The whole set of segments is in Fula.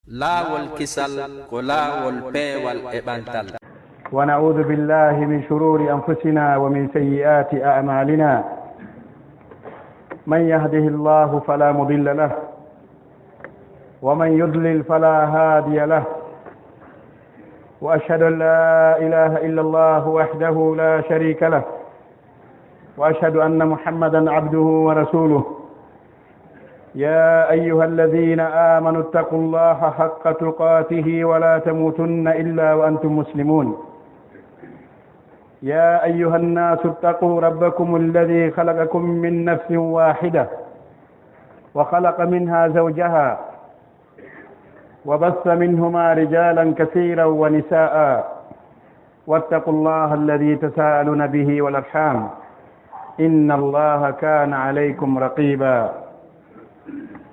laawol kisal ko laawol peewal e ɓantal. ونعوذ بالله من شرور أنفسنا ومن سيئات أعمالنا. من يهده الله فلا مضل له ومن يضلل فلا هادي له، وأشهد أن لا إله إلا الله وحده لا شريك له، وأشهد أن محمدا عبده ورسوله. يا أيها الذين آمنوا اتقوا الله حق تقاته ولا تموتن إلا وأنتم مسلمون. يا أيها الناس اتقوا ربكم الذي خلقكم من نفس واحدة وخلق منها زوجها وبث منهما رجالا كثيرا ونساء، واتقوا الله الذي تساءلون به والأرحام إن الله كان عليكم رقيبا.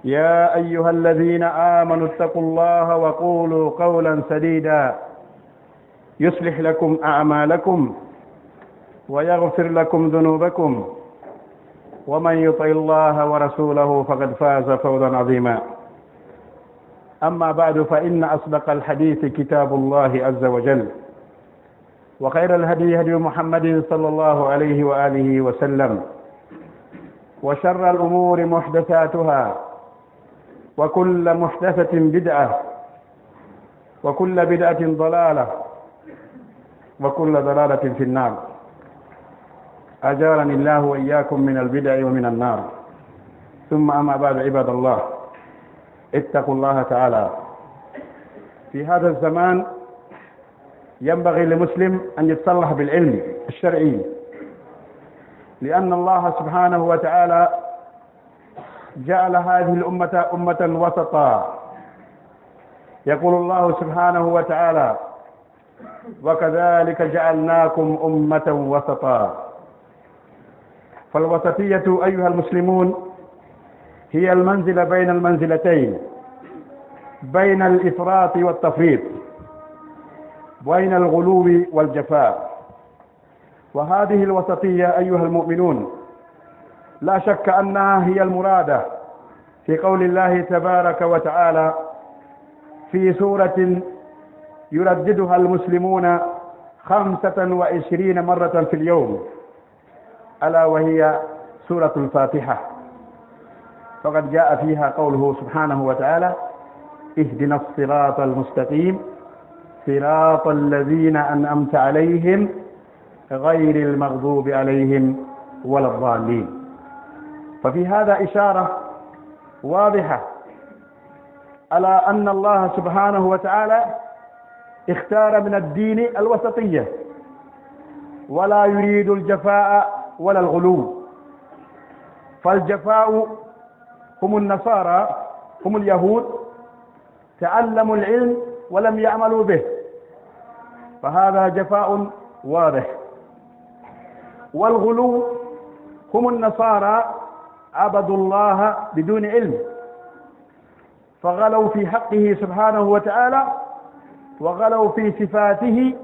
يا أيها الذين آمنوا اتقوا الله وقولوا قولا سديدا يصلح لكم أعمالكم ويغفر لكم ذنوبكم، ومن يطع الله ورسوله فقد فاز فوزا عظيما. أما بعد، فإن أصدق الحديث كتاب الله عز وجل، وخير الهدي هدي محمد صلى الله عليه وآله وسلم، وشر الأمور محدثاتها، وكل محدثة بدعة، وكل بدعة ضلالة، وكل ضلالة في النار. أجارني الله وإياكم من البدع ومن النار. ثم أما بعد، عباد الله، اتقوا الله تعالى. في هذا الزمان ينبغي للمسلم أن يتصلح بالعلم الشرعي، لأن الله سبحانه وتعالى جعل هذه الأمة أمة وسطا. يقول الله سبحانه وتعالى: وكذلك جعلناكم أمة وسطا. فالوسطية أيها المسلمون هي المنزلة بين المنزلتين، بين الإفراط والتفريط، بين الغلو والجفاء. وهذه الوسطية أيها المؤمنون لا شك أنها هي المرادة في قول الله تبارك وتعالى في سورة يرددها المسلمون 25 مرة في اليوم، ألا وهي سورة الفاتحة. فقد جاء فيها قوله سبحانه وتعالى: اهدنا الصراط المستقيم صراط الذين أنعمت عليهم غير المغضوب عليهم ولا الضالين. ففي هذا إشارة واضحة على أن الله سبحانه وتعالى اختار من الدين الوسطية، ولا يريد الجفاء ولا الغلو. فالجفاء هم النصارى، هم اليهود، تعلموا العلم ولم يعملوا به، فهذا جفاء واضح. والغلو هم النصارى، عبدوا الله بدون علم، فغلوا في حقه سبحانه وتعالى، وغلوا في صفاته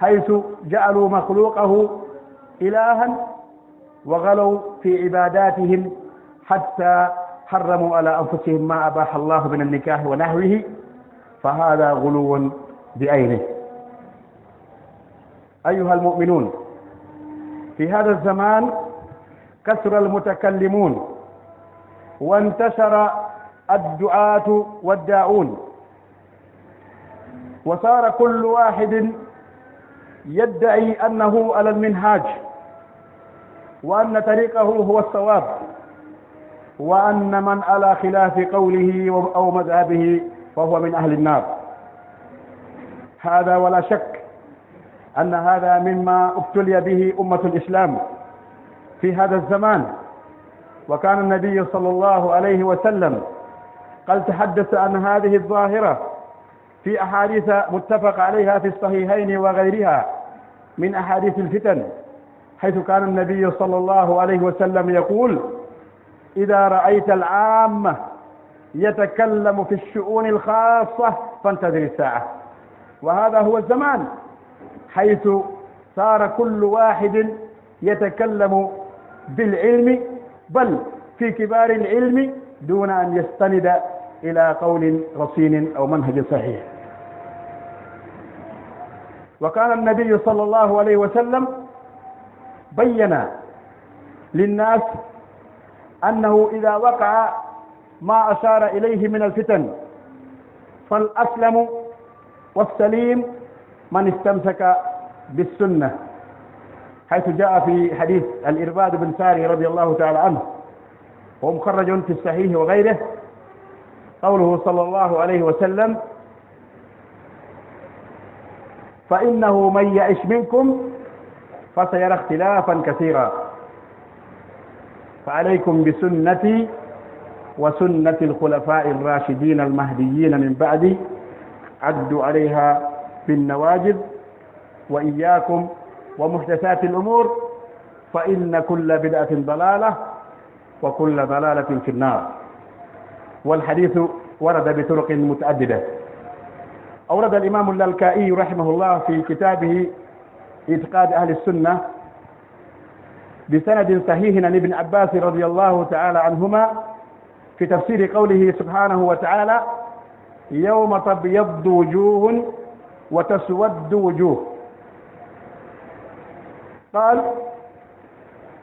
حيث جعلوا مخلوقه إلها، وغلوا في عباداتهم حتى حرموا على أنفسهم ما أباح الله من النكاح ونحوه، فهذا غلو بعينه. أيها المؤمنون، في هذا الزمان كثر المتكلمون، وانتشر الدعاة والداعون، وصار كل واحد يدعي أنه على المنهاج، وأن طريقه هو الصواب، وأن من على خلاف قوله أو مذهبه فهو من أهل النار. هذا ولا شك أن هذا مما ابتلي به أمة الإسلام في هذا الزمان. وكان النبي صلى الله عليه وسلم قد تحدث عن هذه الظاهرة في أحاديث متفق عليها في الصحيحين وغيرها من أحاديث الفتن، حيث كان النبي صلى الله عليه وسلم يقول: إذا رأيت العامة يتكلم في الشؤون الخاصة فانتظر الساعة. وهذا هو الزمان، حيث صار كل واحد يتكلم بالعلم، بل في كبار العلم، دون أن يستند إلى قول رصين أو منهج صحيح. وكان النبي صلى الله عليه وسلم بين للناس أنه إذا وقع ما أشار إليه من الفتن فالأسلم والسليم من استمسك بالسنة، حيث جاء في حديث الإرباد بن ساري رضي الله تعالى عنه وهو مخرج في الصحيح وغيره، قوله صلى الله عليه وسلم: فإنه من يعش منكم فسيرى اختلافا كثيرا فعليكم بسنتي وسنة الخلفاء الراشدين المهديين من بعدي عدوا عليها بالنواجذ وإياكم ومحدثات الأمور فإن كل بدعة ضلالة وكل ضلالة في النار. والحديث ورد بطرق متعددة. أورد الإمام اللالكائي رحمه الله في كتابه اعتقاد أهل السنة بسند صحيح عن ابن عباس رضي الله تعالى عنهما في تفسير قوله سبحانه وتعالى: يوم تبيض وجوه وتسود وجوه. قال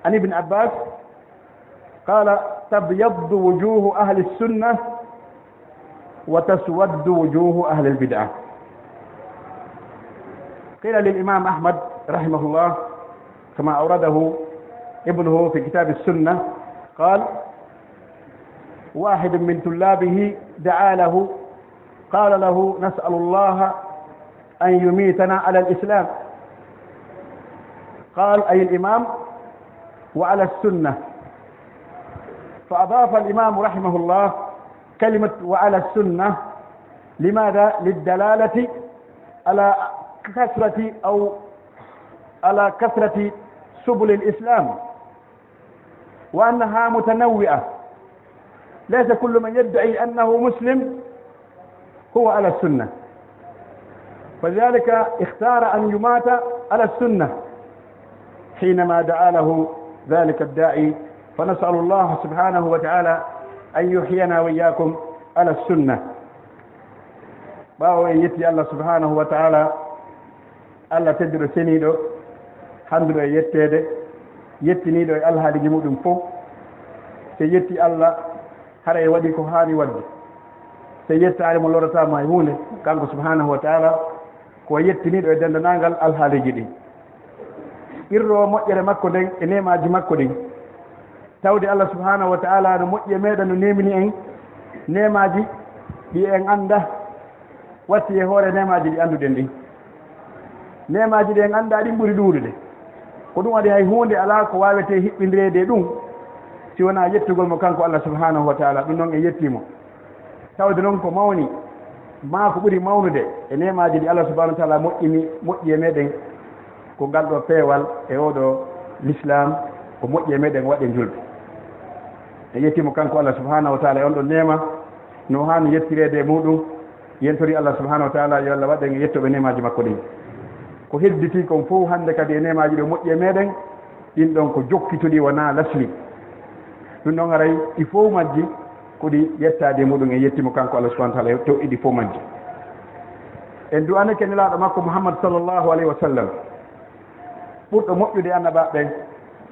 عن ابن عباس قال: تبيض وجوه أهل السنة وتسود وجوه أهل البدعة. قيل للإمام أحمد رحمه الله كما أورده ابنه في كتاب السنة، قال: واحد من طلابه دعا له قال له: نسأل الله أن يميتنا على الإسلام. قال: أي الإمام؟ وعلى السنة. فأضاف الإمام رحمه الله كلمة وعلى السنة. لماذا؟ للدلالة على كثرة سبل الإسلام وأنها متنوعة، ليس كل من يدعي أنه مسلم هو على السنة، فلذلك اختار أن يمات على السنة حينما دعا له ذلك الداعي. فنسأل الله سبحانه وتعالى أن يحيينا وإياكم على السنة. باو يتي الله سبحانه وتعالى الله تدر سنيدو حمد يتيده يتنيدو الله دي مودum فو te yetti Allah hare wadi ko haani wadde te yettaare mo lorata ma hunde kanko subhanahu wa ta'ala ko yettinido e dendanangal alhaaliji ɗi irro moƴƴere makko nden e nemaji makko ɗin tawde Allah subhanahu wa ta'ala no moƴƴe meɗen no nemini en nemaji ɗi en anda watti e hoore nemaji ɗi anduɗen ɗin. Nemaji ɗi en anda ɗin ɓuri ɗuuɗude ko ɗum waɗi hay hunde ala ko wawete hiɓɓindirede ɗum si wona yettugol mo kanko Allah subhanahu wa ta'ala. ɗum noon en yettimo tawde noon ko mawni ma ko ɓuri mawnude e nemaji ɗi Allah subhanahu wa ta'ala moƴƴi e meɗen ko ngal ɗo peewal e oɗo l'islam ko moƴƴi e meɗen waɗe julɓe. en yettimo kanko Allah subhanahu wa ta'ala e on ɗo nema no hani yettirede muɗum. yentori Allah subhanahu wa ta'ala yo Allah waɗen yettoɓe nemaji makko ɗin. ko hedditi kon fof hande kadi e nemaji ɗo moƴƴi e meɗen ɗin ɗon ko jokkituɗi wona lasli. ɗum ɗon aray ɗi fof majji koɗi yettade muɗum en yettimo kanko Allah subhanahu wa ta'ala to ɗi fof majji. en du'anake nelaɗo makko Muhammad sallallahu alayhi wa sallam ɓurɗo moƴƴude annabaɓe ɓen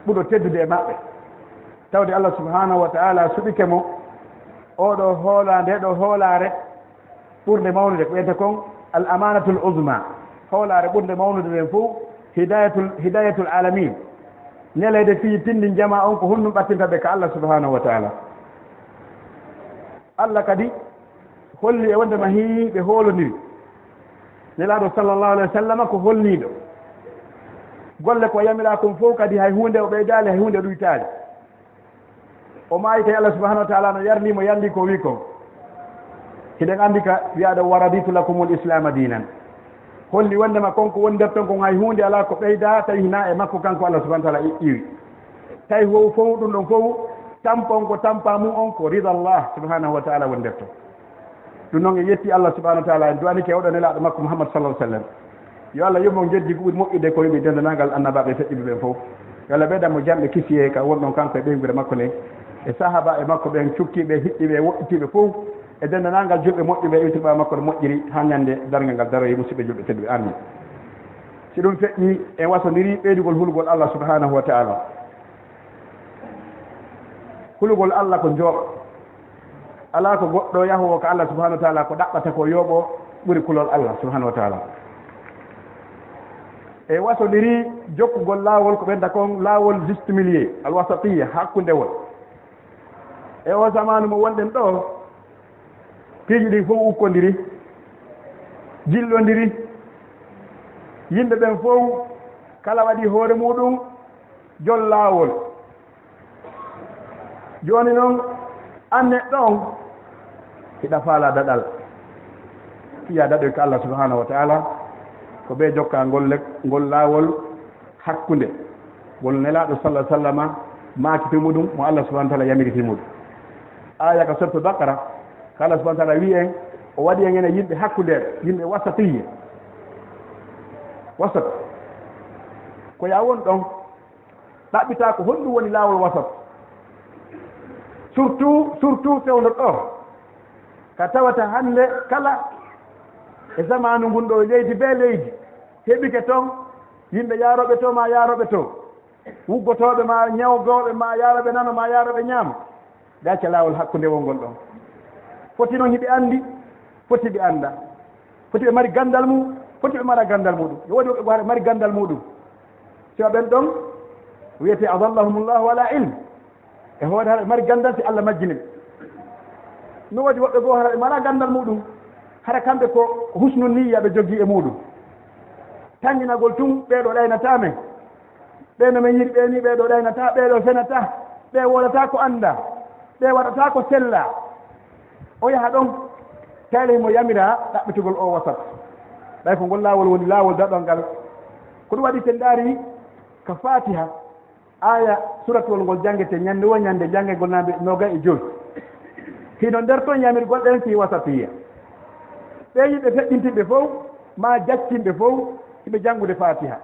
ɓurɗo teddude e maɓɓe tawde Allah subhanahu wa ta'ala suɓike mo oɗo hoola nde ɗo hoolare ɓurde mawnude ko wiyete kon al amanatul uzma. hoolare ɓurde mawnude nden fof hidayatul alamin, nelede fi tindin jama on ko hunnum ɓattinta ɓe ka Allah subhanahu wa ta'ala. Allah kadi holli e wondema hiiɓe hoolodiri nelaɗo sallallahu alayhi wa sallam ko holniɗo golle ko yamira kon fof kadi hay hunde o ɓeydali hay hunde ɗuytali o maayi kay Allah subhanahu wa ta'ala no yarnimo yalli ko wi kon hiɗen andi ka wiyaɗo waraditu lakumul islama dinan. holli wondema konko wondet ton kon hay hunde ala ko ɓeyda tawi hina e makko kanko Allah subhanahu wa ta'ala iwi tawi fof ɗum ɗon fof tampon ko tampa mum on ko rida Allah subhanahu wa ta'ala wondet ton. ɗum noon e yetti Allah subhanahu wa ta'ala en duwanike oɗo nelaɗo makko Muhammad sallallahu alayhi wa sallam yo Allah yoɓmo jeddi ko ɓuri moƴƴude ko yimɓe dendanangal annabaɓe feƴƴiɓe ɓen fof. yo Allah ɓeydanmo jamɓe kisiye ka wonɗon kanko e ɓeygude makko ne e sahaba e makko ɓen cukkiɓe hiɗɗiɓe woɗɗitiɓe fof e dendanangal julɓe moƴƴuɓe iwtiba makko no moƴƴiri ha ñande dargal ngal daroye musidɓe julɓe tedduɓe arni si ɗum feƴƴi en wasodiri ɓeydugol hulgol Allah subhanahu wa ta'ala. hulgol Allah ko jooɓo ala ko goɗɗo yahowo ko Allah subhanahu wa ta'ala ko ɗaɓɓata ko yooɓo ɓuri kulol Allah subhanahu wa ta'ala. e wasodiri jokkugol laawol ko ɓenta kon laawol juste milier alwasatiya hakkundewol e o zamanu mo wonɗen ɗo piiji ɗi fof ukkodiri jillodiri yimɓe ɓen fof kala waɗi hoore muɗum jol laawol. joni noon anne ɗon hiɗa faala daɗal fiya daɗoy ko Allah subhanahu wa ta'ala ko ɓe jokka ngol laawol hakkunde ngol nelaɗo sallah sallama maakiti muɗum mo Allah subhanahu wa ta'ala yamiriti muɗum. aya ka sorto Baqara ko Allah subhanahu wa ta'ala wi en o waɗi en ene yimɓe hakkundeɓe yimɓe wasatiye wasat ko ya won ɗon ɗaɓɓita ko honɗum woni laawol wasat surtout fewno ɗo ka tawata hande kala e zamanu ngun ɗo leydi be leydi heɓike toon yimɓe yaaroɓe to ma yaaroɓe to wuggotoɓe ma ñawgoɓe ma yaaroɓe nano ma yaaroɓe ñaama gacca laawol hakkunde wongol ɗon foti noon hiɓe andi foti ɓe anda foti ɓe mari gandal mum foti ɓe mara gandal muɗum e woodi woɓe mari gandal muɗum siwa ɓen ɗon wiyete adallahumullahu ala ilm e hoore hara ɓe mari gandal si Allah majjini no woodi woɓɓe goo hara ɓe mara gandal muɗum hara kamɓe ko husnu niyya ɓe jogii e muɗum tanginagol tun ɓeeɗo ɗaynata men ɓeeno men yiɗi ɓe ni ɓeeɗo ɗaynata ɓeeɗo fenata ɓe wodata ko anda ɓe waɗata ko sella o yaha ɗon tayle mo yamira ɗaɓɓitugol o wasat ɗay ko ngol laawol woni laawol daɗol ngal ko ɗum waɗi sen ndaari ko fatiha aya suratol ngol jangete ñande wo ñande jangegol naɓe noga e joyi hino nder toon yamirgol ɗen fi wasatiya ɓe yimɓe feƴƴintinɓe fof ma jaccinɓe fof hiɓe janngude fatiha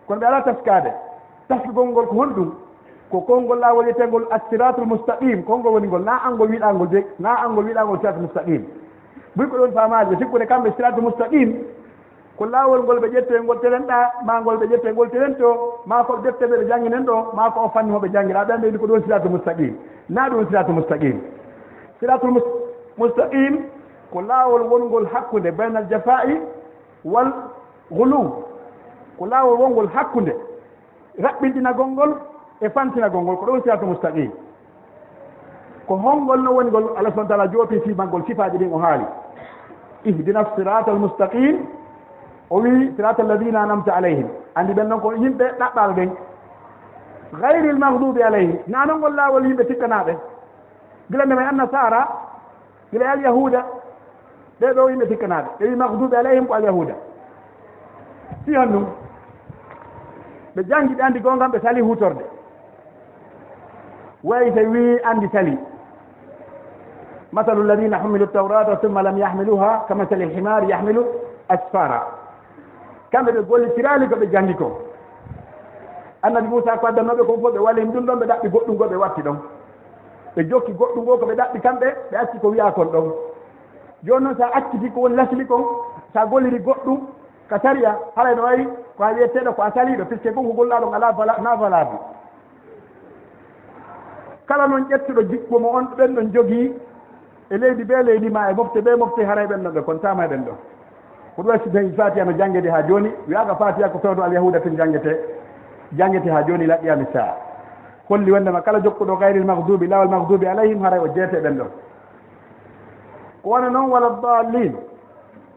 kono ɓe ala taskade taskugol ngol ko honɗum ko konngol laawol wiyetengol assiratul mustaqim konngol woni ngol na angol wiɗangol de na angol wiɗangol siratul mustaqim ɓuri ko ɗon famaji ɓe sikkude kamɓe siratul mustaqim ko laawol ngol ɓe ƴette ngol telenɗa ma ngol ɓe ƴette ngol telen to ma ko defteɓe ɓe jannginen ɗo ma ko o fanni hoɓe janngira ɓen ɓe ko ɗon siratul mustaqim na ɗum siratul mustaqim siratul mustaqim ko laawol wongol hakkunde baynal jafa'i wal ghulu ko laawol wongol hakkunde raɓɓintinagol ngol e fantinagol ngol ko ɗon siratul mustaqim ko hongol no woni ngol Allah subhanahu wa ta'ala joopi simangol sifaji ɗin o haali ihdina siratal mustaqim o wi sirata alladina anamta alayhim andi ɓen noon ko yimɓe ɗaɓɓal ɓen gayril mahdubi alayhim nanon ngol laawol yimɓe tikkanaɓe gila nde may annasara gila e alyahuda ɓe ɗo yimɓe tikkanaɓe ɓe wi mahdubi alayhim ko alyahuda si hon ɗum ɓe jangi ɓe andi gongam ɓe sali hutorde wayi so wi andi sali mathalu alladina humilu tawrata thumma lam yahmiluha kamathali lhimari yahmilu asfara kamɓe ɓe gollitirali ko ɓe jangi ko annabi Moussa ko addanoɓe ko fof ɓe walimi ɗum ɗon ɓe ɗaɓɓi goɗɗum go ɓe watti ɗon ɓe jokki goɗɗum go ko ɓe ɗaɓɓi kamɓe ɓe acci ko wiya kon ɗon joni noon sa acciti ko woni lasli kon sa golliri goɗɗum ka sariya haray no wayi ko a wiyeteɗo ko a saliɗo puisque kon ko gollaɗon ala na valable kala noon ƴettuɗo jikku mo on ɓen ɗon jogii e leydi be leydi ma e mofte be mofte haray ɓen ɗon ɓe kon tama ɓen ɗon ko ɗum wasi tawi fatiha no jangede ha joni wiyaga fatiha ko fewdo alyahuda ten jangete ha joni ila qiyami saa holli wondema kala jokkuɗo gayril mahdubi lawal mahdubi alayhim haray o jeete ɓen ɗon ko wona noon wala dallin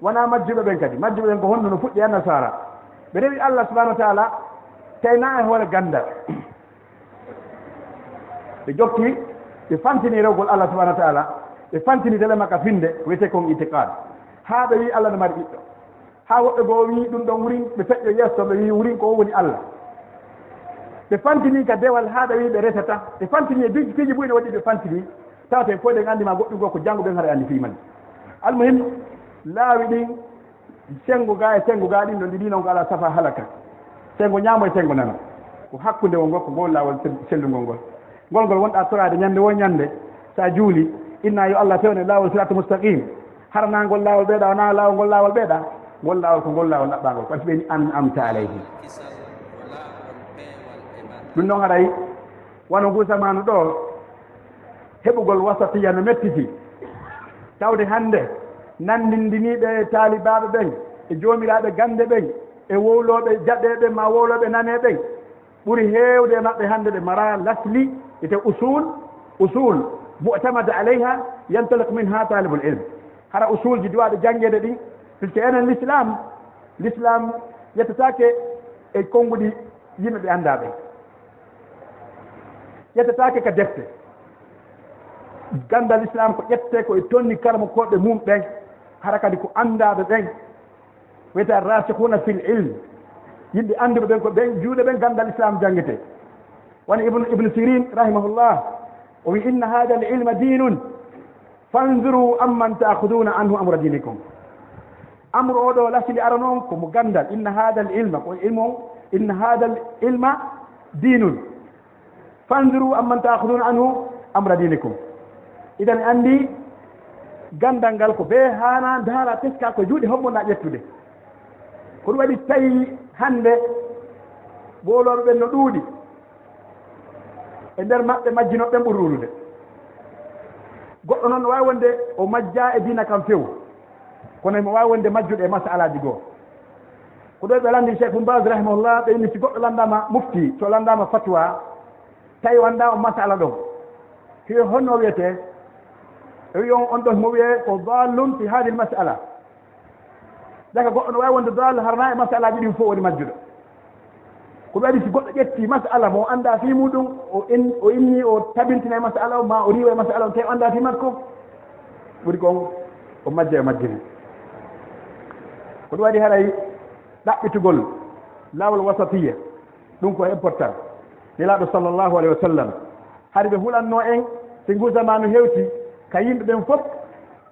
wona majjuɓe ɓen kadi majjuɓe ɓen ko honno no fuɗɗi annasara ɓe rewi Allah subhanahu wa ta'ala tayna e hoore gandal ɓe jokki ɓe fantini rewgol Allah subhanahu wa ta'ala ɓe fantini tele makka finde wiyete kon itiqad ha ɓe wi Allah no mari ɓiɗɗo ha woɓɓe goo wi ɗum ɗon wurin ɓe feƴƴo yesso ɓe wi wurin ko woni Allah ɓe fantini ka dewal ha ɓe wi ɓe resata ɓe fantini e piiji ɓuyɗe waɗi ɓe fantini tawate fof ɗen andima goɗɗum goo ko janngo ɓen haɗa andi fiman almuhim laawi ɗin sengo ga e sengo ga ɗin ɗon ɗiɗi noon ko ala safa halaka sengo ñaamo e sengo nana ko hakkunde won ngol ko ngol laawol sellugol ngol wonɗa torade ñande wo ñande sa juuli inna yo Allah tewne lawol sirata mustaqim harna ngol lawol ɓeeɗa wona lawol ngol lawol ɓeeɗa ngol lawol ko ngol lawol naɓɓangol par ce que ɓeni an amta alayhi ɗum noon haɗay wono gusamanu ɗo heɓugol wasatiya no mettiti tawde hannde nandindiniɓe taalibaɓe ɓen e joomiraɓe gande ɓen e wowloɓe jaɗeɓe ma wowloɓe naneɓen ɓuri heewde e maɓɓe hannde ɓe mara lasli ete usul mu'tamada aleyha yantalik min ha talibul ilm hara usul ji duwaɗe janggede ɗin puisque enen l'islam yettatake e konnguɗi yimɓe ɓe anndaɓe yettatake ka defte gandal islam ko ƴette ko e tonni karmo koɓe mum ɓen hara kadi ko anndaɓe ɓen wiyete rasikuna fil ilm yimɓe anduɓe ɓen ko ɓen juuɗe ɓen gandal islam jangguete woni ibnu sirin rahimahullah o wi inna hada al ilma dinun fanzuru amman ta'khuduna anhu amra dinikum amru oɗo lasili ara noon komo gandal inna hada al ilma ko ilmu inna hada al ilma dinun fanzuru amman ta'khuduna anhu amra dinikum idan andi gandal ngal ko ɓe hana daara teska ko juuɗe hommoɗa ƴettude ko ɗum waɗi tawi hande ɓoloɓe ɓen no ɗuuɗi e nder maɓɓe majjinoɓe ɓen ɓuri rulude goɗɗo noon no wawi wonde o majja e dina kam few kono mo wawi wonde majjuɗe e masalaji goo ko ɗo ɓe landi cheikh Baz rahimahullah ɓe inni si goɗɗo landama mufti so landama fatwa tawi wanda o masala ɗon hiyo honno wiyete wi on ɗon mo wiye ko dallun fi hadi l masala daga goɗɗo no wawi wonde dal harna e masalaji ɗin fof woni majjuɗo ko waɗi si goɗɗo ƴetti masala mo anda fi muɗum o inni o tabintina e masala o ma o riwa e masala o tawi o anda fi makko ɓuri kon o majja e majjine ko ɗum waɗi haɗay ɗaɓɓitugol lawol wasatiya ɗum ko important nelaɗo sallllahu alayhi wa sallam haɗa ɓe hulanno en so gusama no hewti ka yimɓe ɓen fof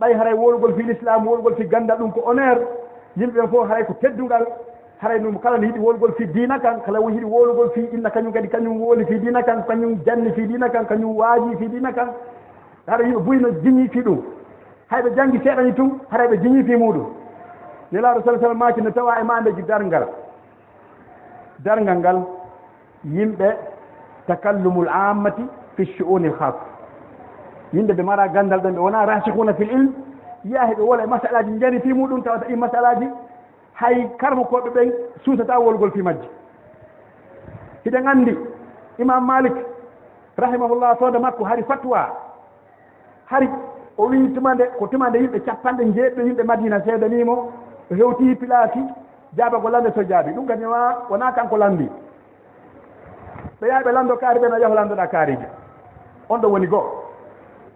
ɓay haray wolugol fi l'islam wolugol fi gandal ɗum ko honneur yimɓe ɓen fof haray ko teddugal haray ɗum kala no yiiɗi wolugol fi dina kan kala yiiɗi wolugol fi inna kañum kadi kañum wooli fi dina kan kañum janni fi dina kan kañum waaji fi dina kan haɗa yimɓe buyno jiñi fi ɗum hayɓe janggi seeɗani tum haray ɓe jiñi fi muɗum nelaɗo sala sallam maki no tawa e mandeji dargal ngal yimɓe takallumul ammati fi shu'unil khas yimɓe ɓe mara gandal ɗon ɓe wona rasikuna fil ilm yiya heɓe wola e masalaji jani fi muɗum tawata ɗi masalaji hay karmo koɓe ɓen suusata wolgol fi majji hiɗen andi imam malik rahimahullah sooda makko hari fatwa hari o wi tumande yimɓe capanɗe jeeɗɗo yimɓe madina seedanimo o hewti pilaki jaabago lande so jaabi ɗum kadi wona kanko landi ɓe yaha ɓe lando kaari ɓe no yaho landoɗa kaarijo on ɗo woni goho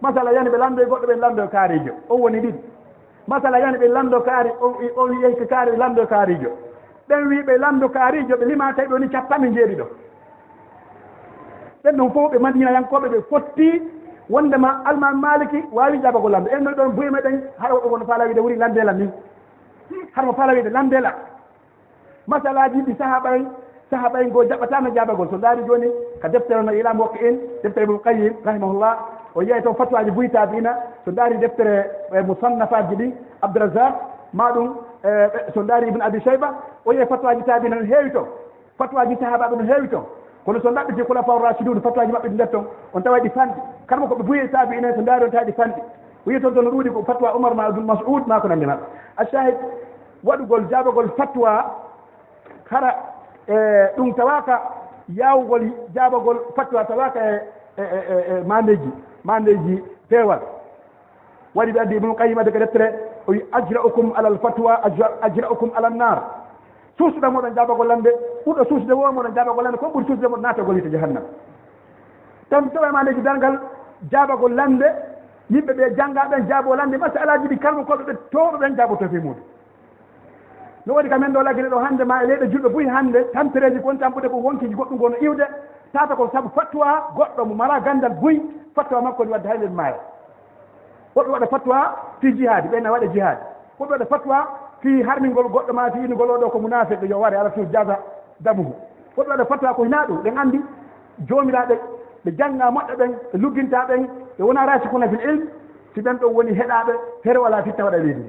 masala yani ɓe lando e goɗɗo ɓe lando kaarijo on woni ɗiɗi masala yani ɓe lando kaari on yeyka kaari ɓe lando kaarijo ɓen wi ɓe lando kaarijo ɓe lima tawi ɓe woni capanɗe jeeɗiɗo ɓen ɗon fof ɓe madinayankoɓe ɓe fotti wondema almam maliki wawi jabago lando en noy ɗon buye meɗen haɗa woɗɗo kono faala wiide wuri landela ni haɗamo faala wiide landela masalaji ɗi sahaba en go jaɓatano jabagol so daari joni ka deftere no ilam wokka en deftere ibnu qayyim rahimahullah o yeey to fatwaji buytaɓe ina so daari deftere musannafaji ɗi abdourazak maɗum so daari ibne abi cheyba o yeey fatwaji taabina no heewi to fatwaji sahabaɓe no heewi to kono so ɗaɓɓiti khulafa rachidun fatwaji maɓɓe ɗi nder ton on tawa ɗi fanɗi kalmo koɓe buye taabi inen so daari on tawi ɗi fanɗi o yiya toon tono ɗuuɗi ko fatwa oumar ma abdoul mas'oud ma ko nandi maɓɓe a shahid waɗugol jabagol fatwa hara ɗum tawaka yawgol jabagol fatwa tawaka e mandeji peewal waɗi ɓe addi ibnu qayyim adde ko deftere o wi ajra'ukum alal fatwa ajra'ukum alan nar suusuɗa moɗon jabagol lande ɓurɗo suusude wo moɗon jabagol lande ko ɓuri suusude moɗon natagol yite jahannam tan tawa mandeji dargal jabagol lande yimɓe ɓe janggaɓen jaabo lande masalaji ɗi kalmo koɓe ɓe towɓe ɓen jaboto fi muɗum no waɗi ka men ɗo lagine ɗo hande ma e leyɗe julɓe buy hande tampereji kon tampude ko wonkiji goɗɗum gono iwde tata ko saabu fatwa goɗɗo mo mara gandal buy fatwa makko ni wadde hayɗen maaya woɓɓe waɗa fatwa fi jihadi ɓenna waɗa jihadi woɓɓe waɗa fatwa fi harmingol goɗɗo ma fi inugol oɗo ko munafiqe yo ware ala fi jaza damuhu woɓɓe waɗa fatwa ko hina ɗum ɗen andi jomiraɓe ɓe jangga moɗɗo ɓen ɓe lugginta ɓen ɓe wona rasikuna fil ilm si ɓen ɗo woni heɗaɓe here wala fitta waɗa leydi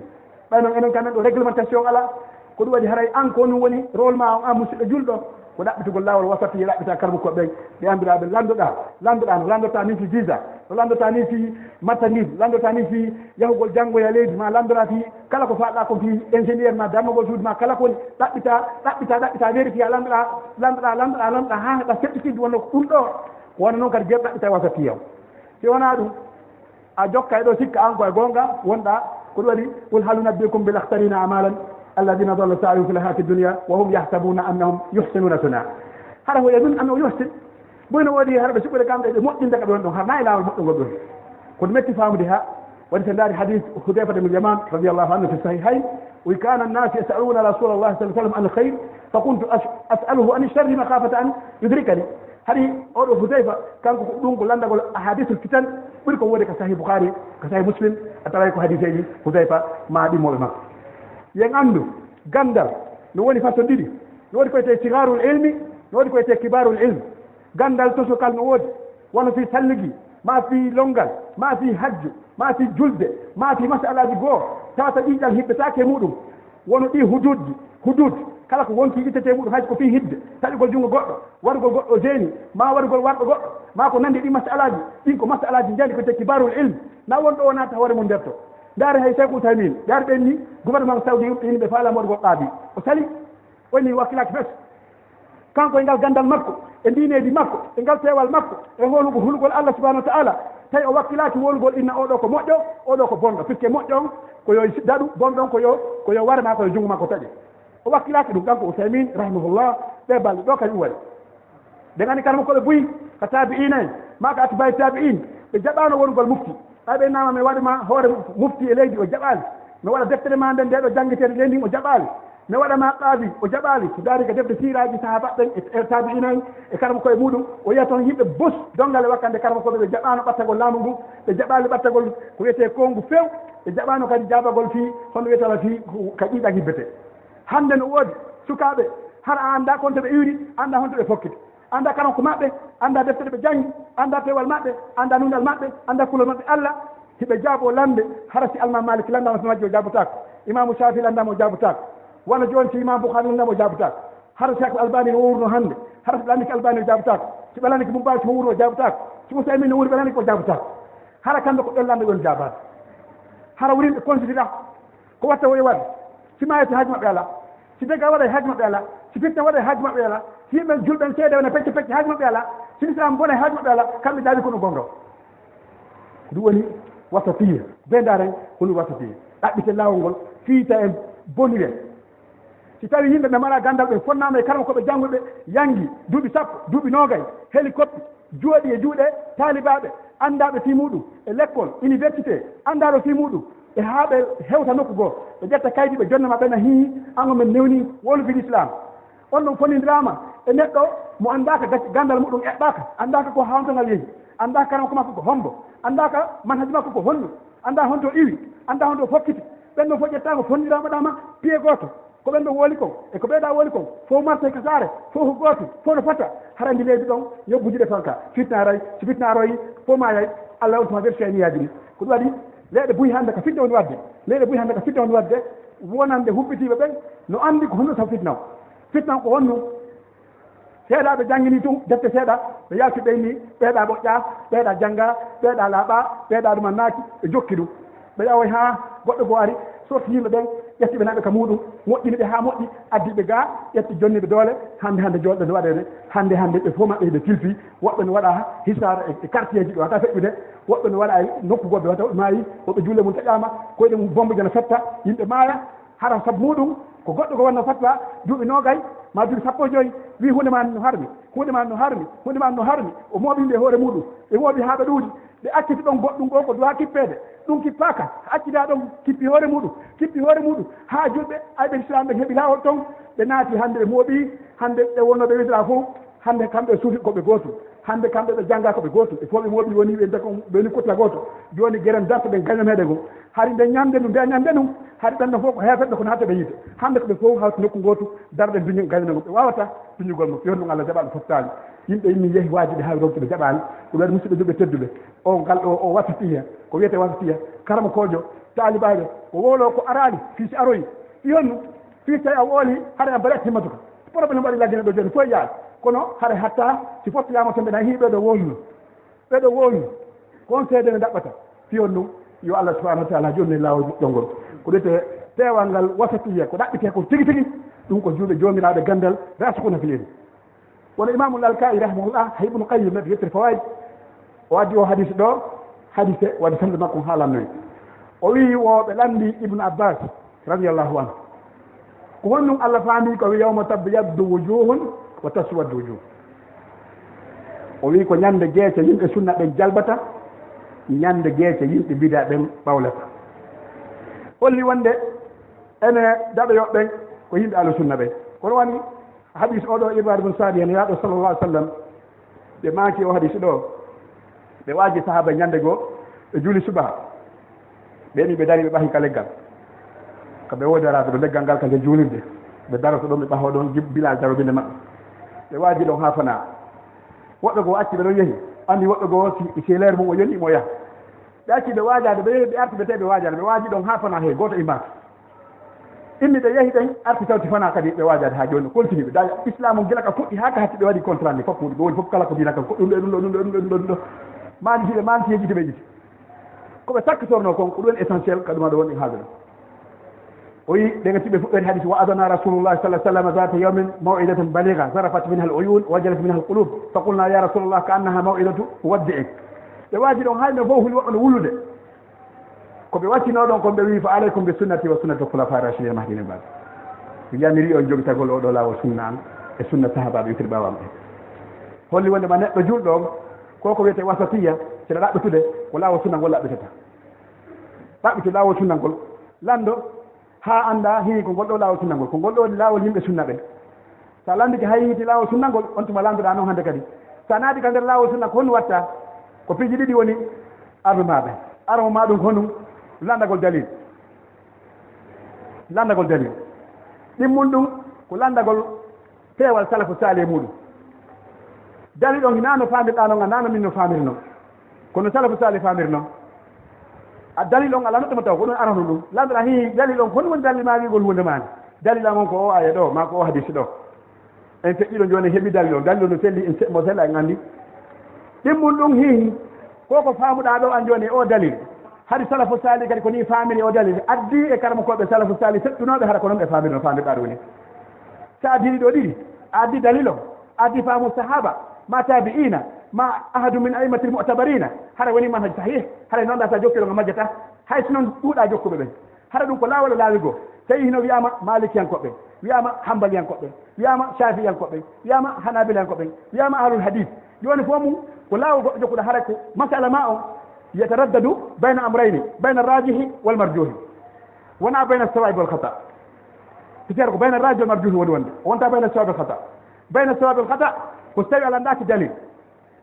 ɓayno enen kamen ɗo réglementation ala ko ɗum waɗi haray an ko ɗum woni rôle ma on an musidɗo julɗo ko ɗaɓɓitugol lawol wasati e ɗaɓɓita karbukoɓe ɓen ɓe andiraɓe landoɗa no landota ni fi visa no landota ni fi mattanide landota ni fi yahugol janggoya leydi ma landora fi kala ko faɗɗa ko fi ingénieur ma dammagol suudu ma kala koni ɗaɓɓita vérifié landoɗa ha heɗa certifique wonno ko ɗum ɗo wona noon kadi jeeɓ ɗaɓɓita wasati yaw si wona ɗum a jokka e ɗo sikka an koye gonga wonɗa ko ɗum waɗi qul hal nunabbiukum bil akhsarina amalan alladina dalla sa'yuhum fil hayati dunya wa hum yahsabuna annahum yuhsinuna sun'a hara ho yadun annahu yuhsin boyno wodi harɓe sikkude kamɓe ɓe moƴƴinde ka ɗon ɗon har nayi lawol moƴƴo goɗɗon kono metti famude ha waɗi so ndaari hadith hudayfata ibn yaman radiyallahu anhu fi sahihayn wi kana annasu yasaluna rasulullah sallallahu alaihi wasallam an khayr fa kuntu as'aluhu an sharri makhafata an yudrikani hari oɗo hudayfa kanko ko ɗum ko landagol ahadithul fitan ɓuri ko woni ka sahih bukhari ka sahih muslim a taway ko hadiseji hudayfa ma ɗimmoɓe makko yen andu gandal no woni façon ɗiɗi no woni koyete sigarul ilmi no woni koyete kibarul ilm gandal tosokal no woodi wono fi salligi ma fi longal ma fi hajju ma fi julde ma fi masalaji goo tawata ɗiɗal hiɓɓetake e muɗum wono ɗi hudud kala ko wonti ittete muɗum hayso ko fi hidde taƴugol jungo goɗɗo warugol goɗɗo jeeni ma warugol warɗo goɗɗo ma ko nandi ɗi masalaji ɗin ko masalaji jandi koyete kibarul ilm na wonɗo o naata hoore mum nder to ndaare hay Cheikh Ousaymin ndaare ɓen ni gouvernement saudi yimɓe faalamoɗo go qaabi o sali woni wakkilaki fes kanko e ngal gandal makko e ndineji makko e ngal peewal makko e holugo hulgol Allah subahanahu wa ta'ala tawi o wakkilaki wolugol inna oɗo ko moƴƴo oɗo ko bonɗo puisque moƴƴo on ko yo daɗu bonɗon ko yo warma ko yo jungo makko taƴi o wakkilaki ɗum kanko Ousaymin rahimahullah ɓe balɗe ɗo kañum waɗi ɓe gandi kanama koɓe buyi ka tabi'ina en ma ka atba'i tabi'in ɓe jaɓano wonugol mufti ɓe nama mi waɗima hoore mufti e leydi o jaɓali mi waɗa deftere ma nden nde ɗo janggueteɗe leydi o jaɓali mi waɗama qaabi o jaɓali so daari ko defde siraji sahaba ɓen e tabi'inayi e karama koye muɗum o yiya toon yimɓe bos dongal e wakkande karama koɓe ɓe jaɓano ɓattagol laamu ngu ɓe jaɓali ɓattagol ko wiyete kongu few ɓe jaɓano kadi jabagol fi hono wiyetala fi ka ƴiɗa hibbete hande no woodi sukaɓe hara a anda konto ɓe iwri anda honto ɓe fokkiti anda karam ko maɓɓe anda deftere ɓe jangi anda pewal maɓɓe anda nungal maɓɓe anda kulol maɓɓe Allah hiɓe jaabo lande hara si almam Malik landama so majji o jabotako imamu Shafi landama o jabotako walla joni si imam Bukhari landama o jabotako hara si Albani no wurno hande hara so ɓe Albani o jabotako si ɓe landi ko Moubarak mo wurno o jabotako si Ousaymin no wuri ɓe landi ko jabotako hara kamɓe ko ɗon lande ɗon jabade hara wurin ɓe considéra ko watta woye waɗa si mayete haji maɓɓe ala si dega waɗa haji maɓɓe ala si fitta waɗa haji maɓɓe ala si yimɓe julɓen seede wona pecce pecce haji maɓɓe ala si l'islam bone haji maɓɓe ala kamɓe jaabi ko ɗum gonga ɗum woni wasatiya bendaren ko ɗum wasatiya ɗaɓɓite lawol ngol fiita en boniren si tawi yimɓe ɓe mala gandal ɓe fonnama e karama koɓe jangguɓe yangi duuɓi sappo duuɓi nogay hélicopte jooɗi e juuɗe talibaɓe andaɓe fi muɗum e l'école université andaɗo fi muɗum e ha ɓe hewta nokku goo ɓe ƴetta kaydi ɓe jonnama ɓena hi an men newni wolu fi l'islam on ɗum fonidirama e neɗɗo mo andaka gandal muɗum eɓɓaka andaka ko hawntongal yeehi andaka karama ko makko ko hombo andaka manhaji makko ko honno anda honto iwi anda honto fokkiti ɓen ɗo fof ƴettako fondirama ɗama pied goto ko ɓen ɗo wooli kon e ko ɓeyɗa wooli kon fof marché ka saare fof goto fof no fota harandi leydi ɗon yobbujiɗe fanka fitna ray so fitna aroyi fof ma yay Allah on tuma verséniyaji ɗi ko ɗum waɗi leyɗe buyi hande ka fitna woni wadde leyɗe buyi hande ka fitna woni wadde wonande huɓɓitiɓe ɓen no andi ko honno taw fitna o fitna ko honno seeɗa ɓe jangini tum defte seeɗa ɓe yalti ɓeyni ɓeeɗa ɓoƴƴa ɓeeɗa jangga ɓeeɗa laaɓa ɓeeɗa ɗuman naaki ɓe jokki ɗum ɓe yawoy ha goɗɗo go ari sorti yimɓe ɓen ƴetti ɓe naɓe ka muɗum moƴƴini ɓe ha moƴƴi addiɓe ga ƴetti jonniɓe doole hande jolɗo no waɗede hande ɓe fof maɓɓe ɓe tilfi woɓɓe no waɗa hisare e quartier ji ɗo hata feƴƴude woɓɓe no waɗa e nokku goɓɓe wata maayi woɓɓe juule mum taƴama koyɗe mum bombe jana fetta yimɓe maaya hara sabu muɗum ko goɗɗo ko wonno fatwa duuɓi nogay ma duuɓi sappo joyi wi hunde ma no harmi hunde ma no harmi hunde ma no harmi o mooɓinde hoore muɗum ɓe mooɓi ha ɓe ɗuuɗi ɓe acciti ɗon goɗɗum go ko duha kippede ɗum kippaka accida ɗon kippi hoore muɗum ha julɓe ayɓe islam ɓe heeɓi lawol ton ɓe naati hande ɓe mooɓi hande ɓe wonnoɓe wisra fof hande kamɓe suufi koɓe goto hande kamɓe ɓe jangga koɓe goto e fof ɓe moɓi woni ɓe dako ɓeni kutta goto joni gueren darto ɓe gaña meɗen go hari nde ñamde ɗum nde ñamde ɗum hari ɓenɗo fof ko hefeɗɗo kono hatte ɓe yiide hande koɓe fof hawti nokku goto darɗe duñu gañana go ɓe wawata duñugol mo yon ɗum Allah jaɓaɓe foftali yimɓe immi yeehi wajiɓe ha rogtuɓe jaɓani ɗum waɗi musidɓe juɓe tedduɓe o ngal ɗo o wasatiya ko wiyete wasatiya karama kojo talibaɓe o wolo ko arali fiisi aroyi yonnu fiis tawi a wooli haɗa a mbaɗa timmatuka probléme waɗi laggine ɗo joni fof yaade kono haɗa hatta si fottiyama to mbeɗa hi ɓeɗo wonnu conseil de ne ɗaɓɓata fiyon ɗum yo Allah subahanahu wa taala jonni lawol moƴƴolngol ko ɗete pewal ngal wasatiya ko ɗaɓɓite ko tigui tigui ɗum ko juuɓe jomiraɓe gandal rasikuna fileni wono imamul alkai rahimahullah ha ibnu qayyim neɗo yettere fawaid o addi o hadise ɗo hadise waɗi samde makko haalannoyi o wi woɓe landi ibnu abbas radiallahu anhu ko honɗum Allah faami ko wi yawma tabyaddu wujuhun wa taswaddu wujuh o wi ko ñande gueece yimɓe sunna ɓen jalbata ñande gueece yimɓe bida ɓen ɓawlata holli wonde ene daɓeyoɓe ɓen ko yimɓe ahlu sunna ɓen kono woni hadis oɗo ibad bun sadi hen yaaɗo sallallah alih sallam ɓe maki o hadis ɗo ɓe waaji sahaba ñande goo ɓe juuli subaha ɓeni ɓe dari ɓe ɓahi ka leggal kamɓe wodaraɓe ɗo leggal ngal ka nde juulirde ɓe daroto ɗon ɓe ɓaho ɗon bilal darobinde maɓɓe ɓe waaji ɗon ha fana woɓɓe goo acci ɓe ɗon yeehi andi woɓɓe goo si leere mum o yonimo yaha ɓe acci ɓe waajade ɓe yeehi ɓe arti ɓe tawi ɓe waajade ɓe waaji ɗon ha fana he goto imaka immi ɓe yeehi ɗen arti tawti fana kadi ɓe waajade ha joni continue ɓe da islamu gila ka fuɗɗi ha ka hatti ɓe waɗi contrat ni fof muɗi ɓe woni fof kala ko dina kam ko ɗum ɗo ɗum ɗo ɗum ɗo ɗum ɗo ɗum ɗo manitiɓe manitiye ƴiti ɓe ƴiti koɓe sakkitorno kon ko ɗum essentiel ka ɗuma ɗo woni haala ɗo o wi ɗe gatiɓe fuɗɗori hadis wa adana rasulullah sallah sallam zata yawmin mawidatan baliga zarafat minha al uyun wajalat minha al qulub fa qulna ya rasulullah ka annaha mawidatu waddi'ik ɓe waaji ɗon hayno fof huli woɓɓe no wullude koɓe waccino ɗon kon ɓe wi fa aleykum bi sunnati wa sunnati khulafa rashidin mahdin bad yamiri on jogitagol oɗo lawol sunna an e sunna sahabaɓe witir ɓawam ɓe holli wonde ma neɗɗo julɗo on koko wiyete wasatiya seɗa ɗaɓɓitude ko lawol sunna ngol ɗaɓɓitata ɗaɓɓito lawol sunna ngol lando ha anda hi ko golɗo lawol sunna ngol ko golɗo lawol yimɓe sunna ɓen sa landike hay yiiti lawol sunna ngol on tuma landuɗa noon hannde kadi sa naati ka nder lawol sunna ko honnu watta ko piiji ɗiɗi woni arnumaɓe armo ma ɗum honum landagol dalil ɗimmum ɗum ko landagol peewal salafu saali muɗum dalil on nano famirɗa noon a nano min no famiri noon kono salafu saali famiri noon a dalil on ala noɗɗuma taw ko ɗum arano ɗum landuɗa hi dalil on hono woni dalil ma wigol hunde mani dalil amon ko o aya ɗo ma ko o hadisi ɗo en feƴƴiɗo joni heeɓi dalil on dalil on no selli mo sella en andi ɗimmum ɗum hihi koko famuɗa ɗo an joni o dalil hadi salafu sali kadi ko ni famiri o dalil addi e karama koɓe salafu sali feƴƴunoɓe haɗa ko noon ɓe famiri no famirɗa ɗo ni sa addini ɗo ɗiɗi a addi dalil o addi faamu sahaba ma tabi'ina ma ahadu min aimatil mu'tabarina hara woni manhaj sahih hara noon ɗa sa jokkiɗo ngo majjata hay so noon ɗuuɗa jokkuɓe ɓen hara ɗum ko laawol laawigo tawi hino wiyama malikiyankoɓe wiyama hambaliyankoɓe wiyama shafiyankoɓe wiyama hanabilayankoɓe wiyama ahlul hadith joni fo mum ko laawol goɗɗo jokkuɗo hara ko masala ma o yataraddadu bayna amrayni bayna rajihi wal marjuhi wona bayna sawabi wal khata peut-être ko bayna raji wal marjuhi woni wonde wonta bayna sawabi wal khata bayna sawabi wal khata ko so tawi ala ndaki dalil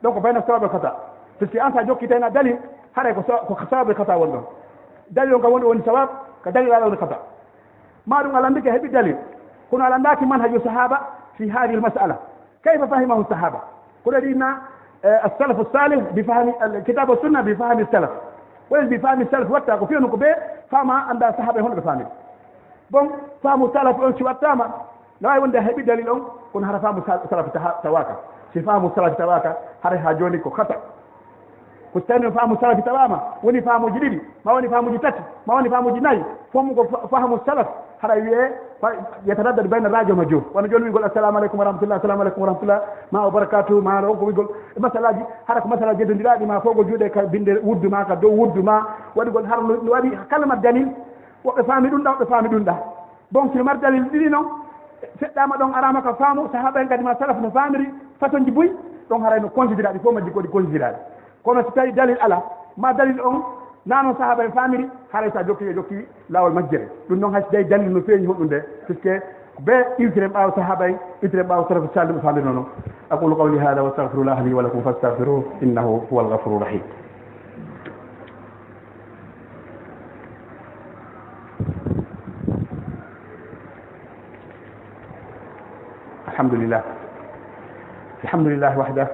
donc bayna sawabi wal khata so si an sa jokkitayna dalil haɗa ko sawabi wal khata woni ɗon dalil on kam woni sawab ko dalil ala woni khata ma ɗum alandike heeɓi dalil kono alandaki manhaju sahaba fi hadihi l masala kayfa fahimahu sahaba ko ɗaɗina السلف الصالح بفهم الكتاب والسنة بفهم السلف وين بفهم السلف وقتها وفيه نكبه فما عند صحابة هون بفهم بون فهم السلف أن شو وقتها لا يوند هبي دليل أن كن هذا فهم السلف تواكا شفهم السلف تواكا هذا هاجوني كخطأ كستاني فهم السلف تواما وني فهم جديد ما وني فهم جديد ما وني فهم جناي فهم السلف هذا يتردد بين الراجل والمجهول وانا جول يقول السلام عليكم ورحمه الله السلام عليكم ورحمه الله ما وبركاته ما لو يقول مثلا دي حرك مثلا جد دي ما فوق جوده بند ود ما كدو ود ما ودي يقول هر ودي كلمه دليل وفامي دون دا فامي دون دا دونك المر دليل دي نو فدama don arama ka faamu sahaba en kadi ma salaf no famiri façon ji buy don haray no considérade fo ma jikko di considérade kono so tawi dalil ala ma dalil on nano sahaba en famiri haray sa jokki lawol majjere ɗum noon hay day dalil no feeñi honɗum nde puisque يترم أو صحابي يترم أو صرف السالم فاندنون أقول قولي هذا واستغفر الله لي ولكم فاستغفروه إنه هو الغفور الرحيم. الحمد لله وحده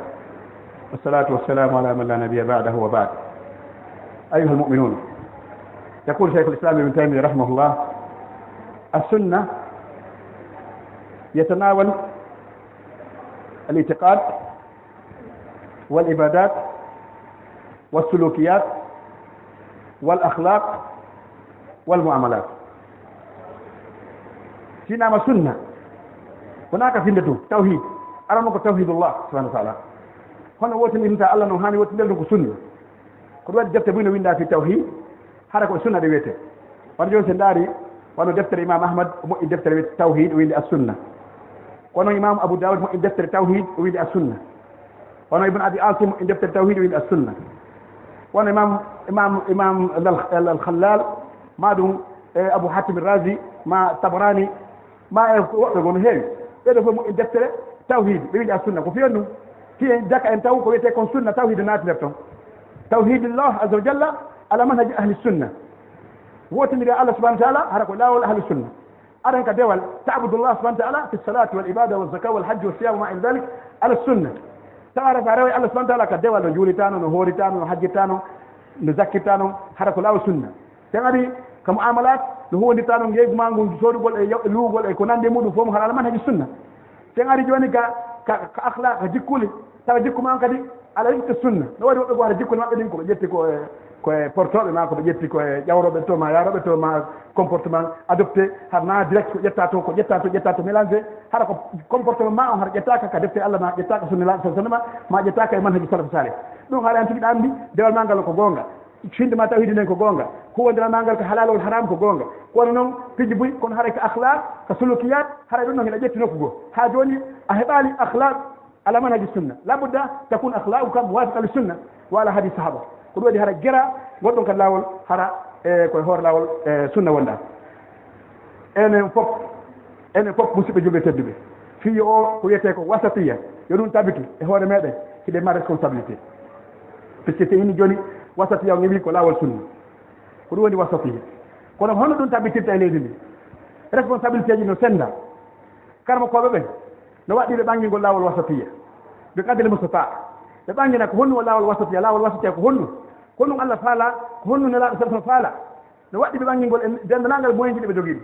والصلاة والسلام على من لا نبي بعده وبعد. أيها المؤمنون، يقول شيخ الإسلام ابن تيمية رحمه الله: السنة يتناول الاعتقاد والعبادات والسلوكيات والأخلاق والمعاملات. فينا سنة، هناك سنة توحيد، أرمك توحيد الله سبحانه وتعالى. هنا وتن إنت الله نهاني وتن لك سنة. كل واحد جبت بينه وبين في التوحيد حركة السنة دي بيته. ورجون سنداري وأنا دفتر إمام أحمد مؤيد دفتر التوحيد وين السنة. وأنا إمام أبو داود مؤيد دفتر التوحيد وين السنة. وأنا ابن أبي عاصم مؤيد دفتر التوحيد وين السنة. وأنا إمام الخلال ما دون أبو حاتم الرازي ما طبراني ما يقولون هاي هذا هو مؤيد دفتر التوحيد وين السنة. وفي أنه في ذاك أنت هو يكون سنة توحيد الناس لفتهم. توحيد الله عز وجل على منهج أهل السنة. وتمر الله سبحانه وتعالى هرك لا ولا أهل السنة. أرنك دول تعبد الله سبحانه وتعالى في الصلاة والعبادة والزكاة والحج والصيام وما إلى ذلك على السنة. تعرف على الله سبحانه وتعالى كدول نجولي تانو نهوري تانو نحج تانو نزكي تانو هرك لا السنة. تاني كمعاملات نهو نتانو يجمع مانغون جسور بول لو بول يكونان دمود فهم على منهج السنة. تاني جواني كأخلاق هجيكولي تاجيكو ما كدي على السنة. لو أدو أدو هجيكو ما بدين كو جتي كو portable ma ko be jetti ko jawrobe to ma yarobe to ma comportement adopté harna direct ko jettato mélanger hara ko comportement ma on har jettaka ka defte Allah ma jettaka sunna sallallahu ma jettaka e manhaji salaf salih dum hara anti dandi dewal mangal ko gonga finde ma tawhid nen ko gonga ko wondira mangal ko halal wal haram ko gonga kono non piji buy kon hara ka akhlaq ka sulukiyat hara dum non ina jetti nokko go ha joni a hebali akhlaq ala manhaji sunna labudda takun akhlaquka muwafiqa lis sunna wala hadi sahaba ko ɗo waɗi hara gera goɗɗon ka laawol hara koye hoore laawol sunna wonɗa. enen fof musidɓe julɓe tedduɓe fiyo o ko wiyete ko wasatiya yo ɗum tabiti e hoore meɗen hiɗe ma responsabilité puisque so inni joni wasatiya o wi ko laawol sunna ko ɗum woni wasatiya kono hono ɗum tabitirta e leydi ndi responsabilité ji no senda karma koɓe ɓen no waɗi ɓe ɓangingol laawol wasatiya ɓe qadre mustata ɓe ɓangina ko honnu laawol wasatiya ko honnu kono Allah faala ko honnu ne laaɓe sallallahu faala no waɗi ɓe ɓangingol e dendanangal moyenji ɗe ɓe jogiiɗi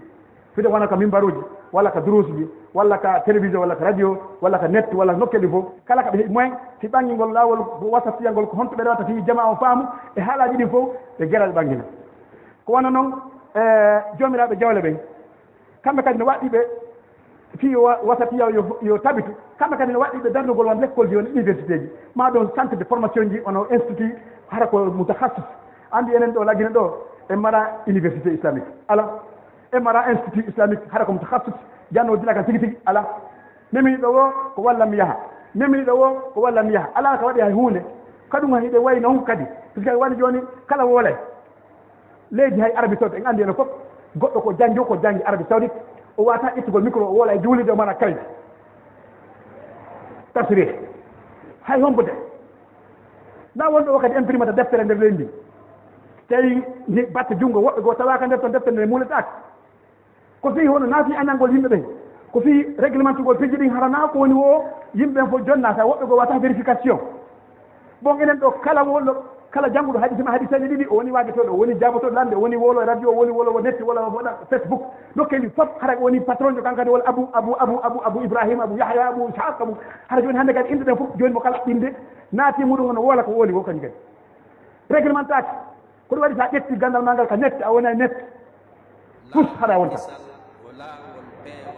fide wona ka mimbaruji walla ka durusuji walla ka télévision walla ka radio walla ka net walla nokkeli fof kala ka ɓe heeɓi moyen si ɓangingol laawol wasatiyangol ko honto ɓe rewata fi jama o faamu e haalaji ɗin fof ɓe geral ɓe ɓangina ko wona noon jomiraɓe jawle ɓen kamɓe kadi no waɗi ɓe fi wasatiya yo tabitu kamɓe kadi no waɗi ɓe darnugol won l'école ji won université ji ma ɗon centre de formation ji ono institut hara ko mutakhassis andi enen ɗo laggine ɗo e mara université islamique ala e mara institut islamique hara ko mutakhassis janno dina kan tigi tigi ala memini ɗo o ko wallam yaha memini ɗo o ko wallam yaha ala ka waɗi hay hunde kadum hiɗe wayi noon kadi puisque woni joni kala woolay leydi hay Arabie Saoudite en andi ene fof goɗɗo ko jangi Arabie Saoudite o wata ittugol micro o wola e juulide o mara kayit tafsiri hay hombude na wonɗo o kadi imprimata deftere nder leydi tawi batte junngo woɓɓe goo tawaka nder ton deftere nde muuletaka ko fii hono naati anangol yimɓe ɓen ko fii réglementugol piji ɗin harana ko woni o yimɓe ɓen fof jonnata woɓɓe goo wata vérification bon enen ɗo kala wolɗo kala jannguɗo hadisaji ɗiɗi o woni waagetoɗo o woni jabotoɗo lamde o woni wolo e radio o woni wolo o netti walla waɗa Facebook dokkeli fof hara woni patron jo kankadi walla abou ibrahima abou yahya abou ishaq abou hara joni hannde kadi inde ɗen fof joni mo kala inde naati muɗum ono woola ko woni wo kañum kadi réglementaki ko ɗum waɗi sa ƴetti gandal ma ngal ka netti a wona e netti tous haɗa wonta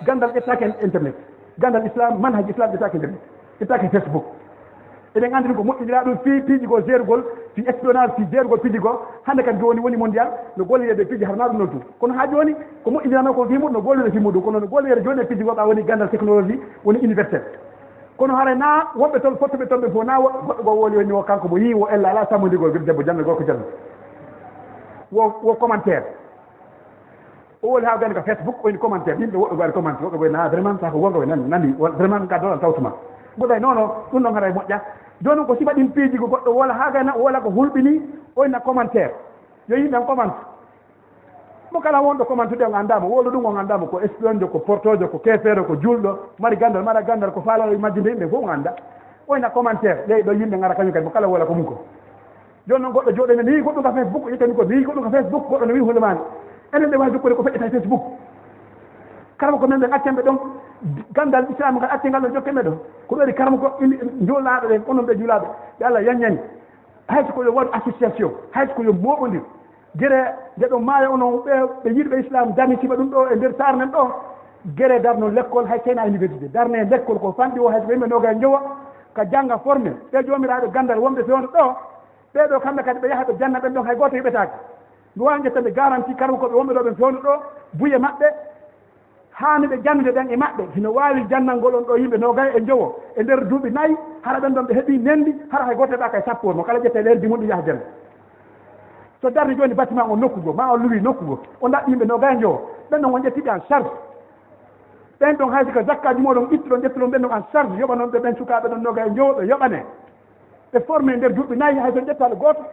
gandal ƴettaki internet gandal islam manhaji islam ƴettaki internet ƴettaki Facebook eɗen andi ɗum ko moƴƴinira ɗum fi piiji goo gérugol fi espionnage fi gérugol piiji goo hannde kadi joni woni mondial no gollirede piiji harna ɗum noon tun kono ha joni ko moƴƴinirano ko fi muɗum no gollire fi muɗum kono no gollire joni e piiji goo ɓa woni gandal technologie woni universel kono hara na woɓɓe toon fottuɓe toon ɓe fof na goɗɗo goo woli woni o kanko mo yii o ella ala sammodigol debbo janno gorko janno wo commentaire o woni ha gani ko Facebook o ni commentaire yimɓe woɓɓe gari commentaire woɓɓe goyna vraiment sa ko wonga nan nandi vraiment ka dolan tawtuma goɗay non non ɗum ɗon haray moƴƴa joni ko siɓa ɗin piiji ko goɗɗo wola ha gana wola ko hulɓini oyna commentaire yo yimɓe en commente mo kala wonɗo commente ɗe o andama wolo ɗum o andama ko espion jo ko portojo ko kefere ko julɗo mari gandal maɗa gandal ko faala majjinde yimɓe fof o anda oyna commentaire ley ɗo yimɓe gara kañum kadi mo kala wola ko mum ko joni noon goɗɗo jooɗo mi yi goɗɗum ka Facebook yitani ko mi yi goɗɗum ka Facebook goɗɗo no wi hunde mani enen ɓe wawi jokkude ko feƴƴata e Facebook karama ko men ɓe accen ɓe ɗon gandal islam kadi acce ngal ɗon jokke ɗon ko ɗori karama ko jolaɗo ɗen onon ɓe julaɓe ɓe Allah yaññani hayso ko yo waɗu association hayso ko yo moɓodir guere nde ɗo maayo onon ɓe yiɗɓe islam damitiɓe ɗum ɗo e nder sarnen ɗo guere darno l'école hay seyna université darne l'école ko fanɗi o hayso ko yimɓe noga e jowa ka jangga formé ɓe jomiraɓe gandal wonɓe fewno ɗo ɓeɗo kamɓe kadi ɓe yaha ɓe janna ɓen ɗon hay goto yiɓetake mi wawi ƴettanɓe garanti karama koɓe wonɓe ɗo ɓe fewno ɗo buye maɓɓe hani ɓe jannude ɗen e maɓɓe hino wawi jannalngol on ɗo yimɓe nogay e jowo e nder duuɓi nayyi hara ɓen ɗon ɓe heeɓi nendi hara hay goto ɗaka e sappo mo kala ƴette leydi mum ɗi yaha janna so darde joni bâtiment o nokkugo ma o luwi nokkugo o daɗɗi yimɓe nogay e jowo ɓen ɗon won ƴettiɓe en charge ɓen ɗon haysi ko zakkaji moɗon ittuɗon ƴettuɗon ɓen ɗon en charge yoɓa noon ɓe ɓen sukaɓe ɗon nogay e jowo ɓe yoɓane ɓe formé e nder duuɓi nayyi hay son ƴettaɗo goto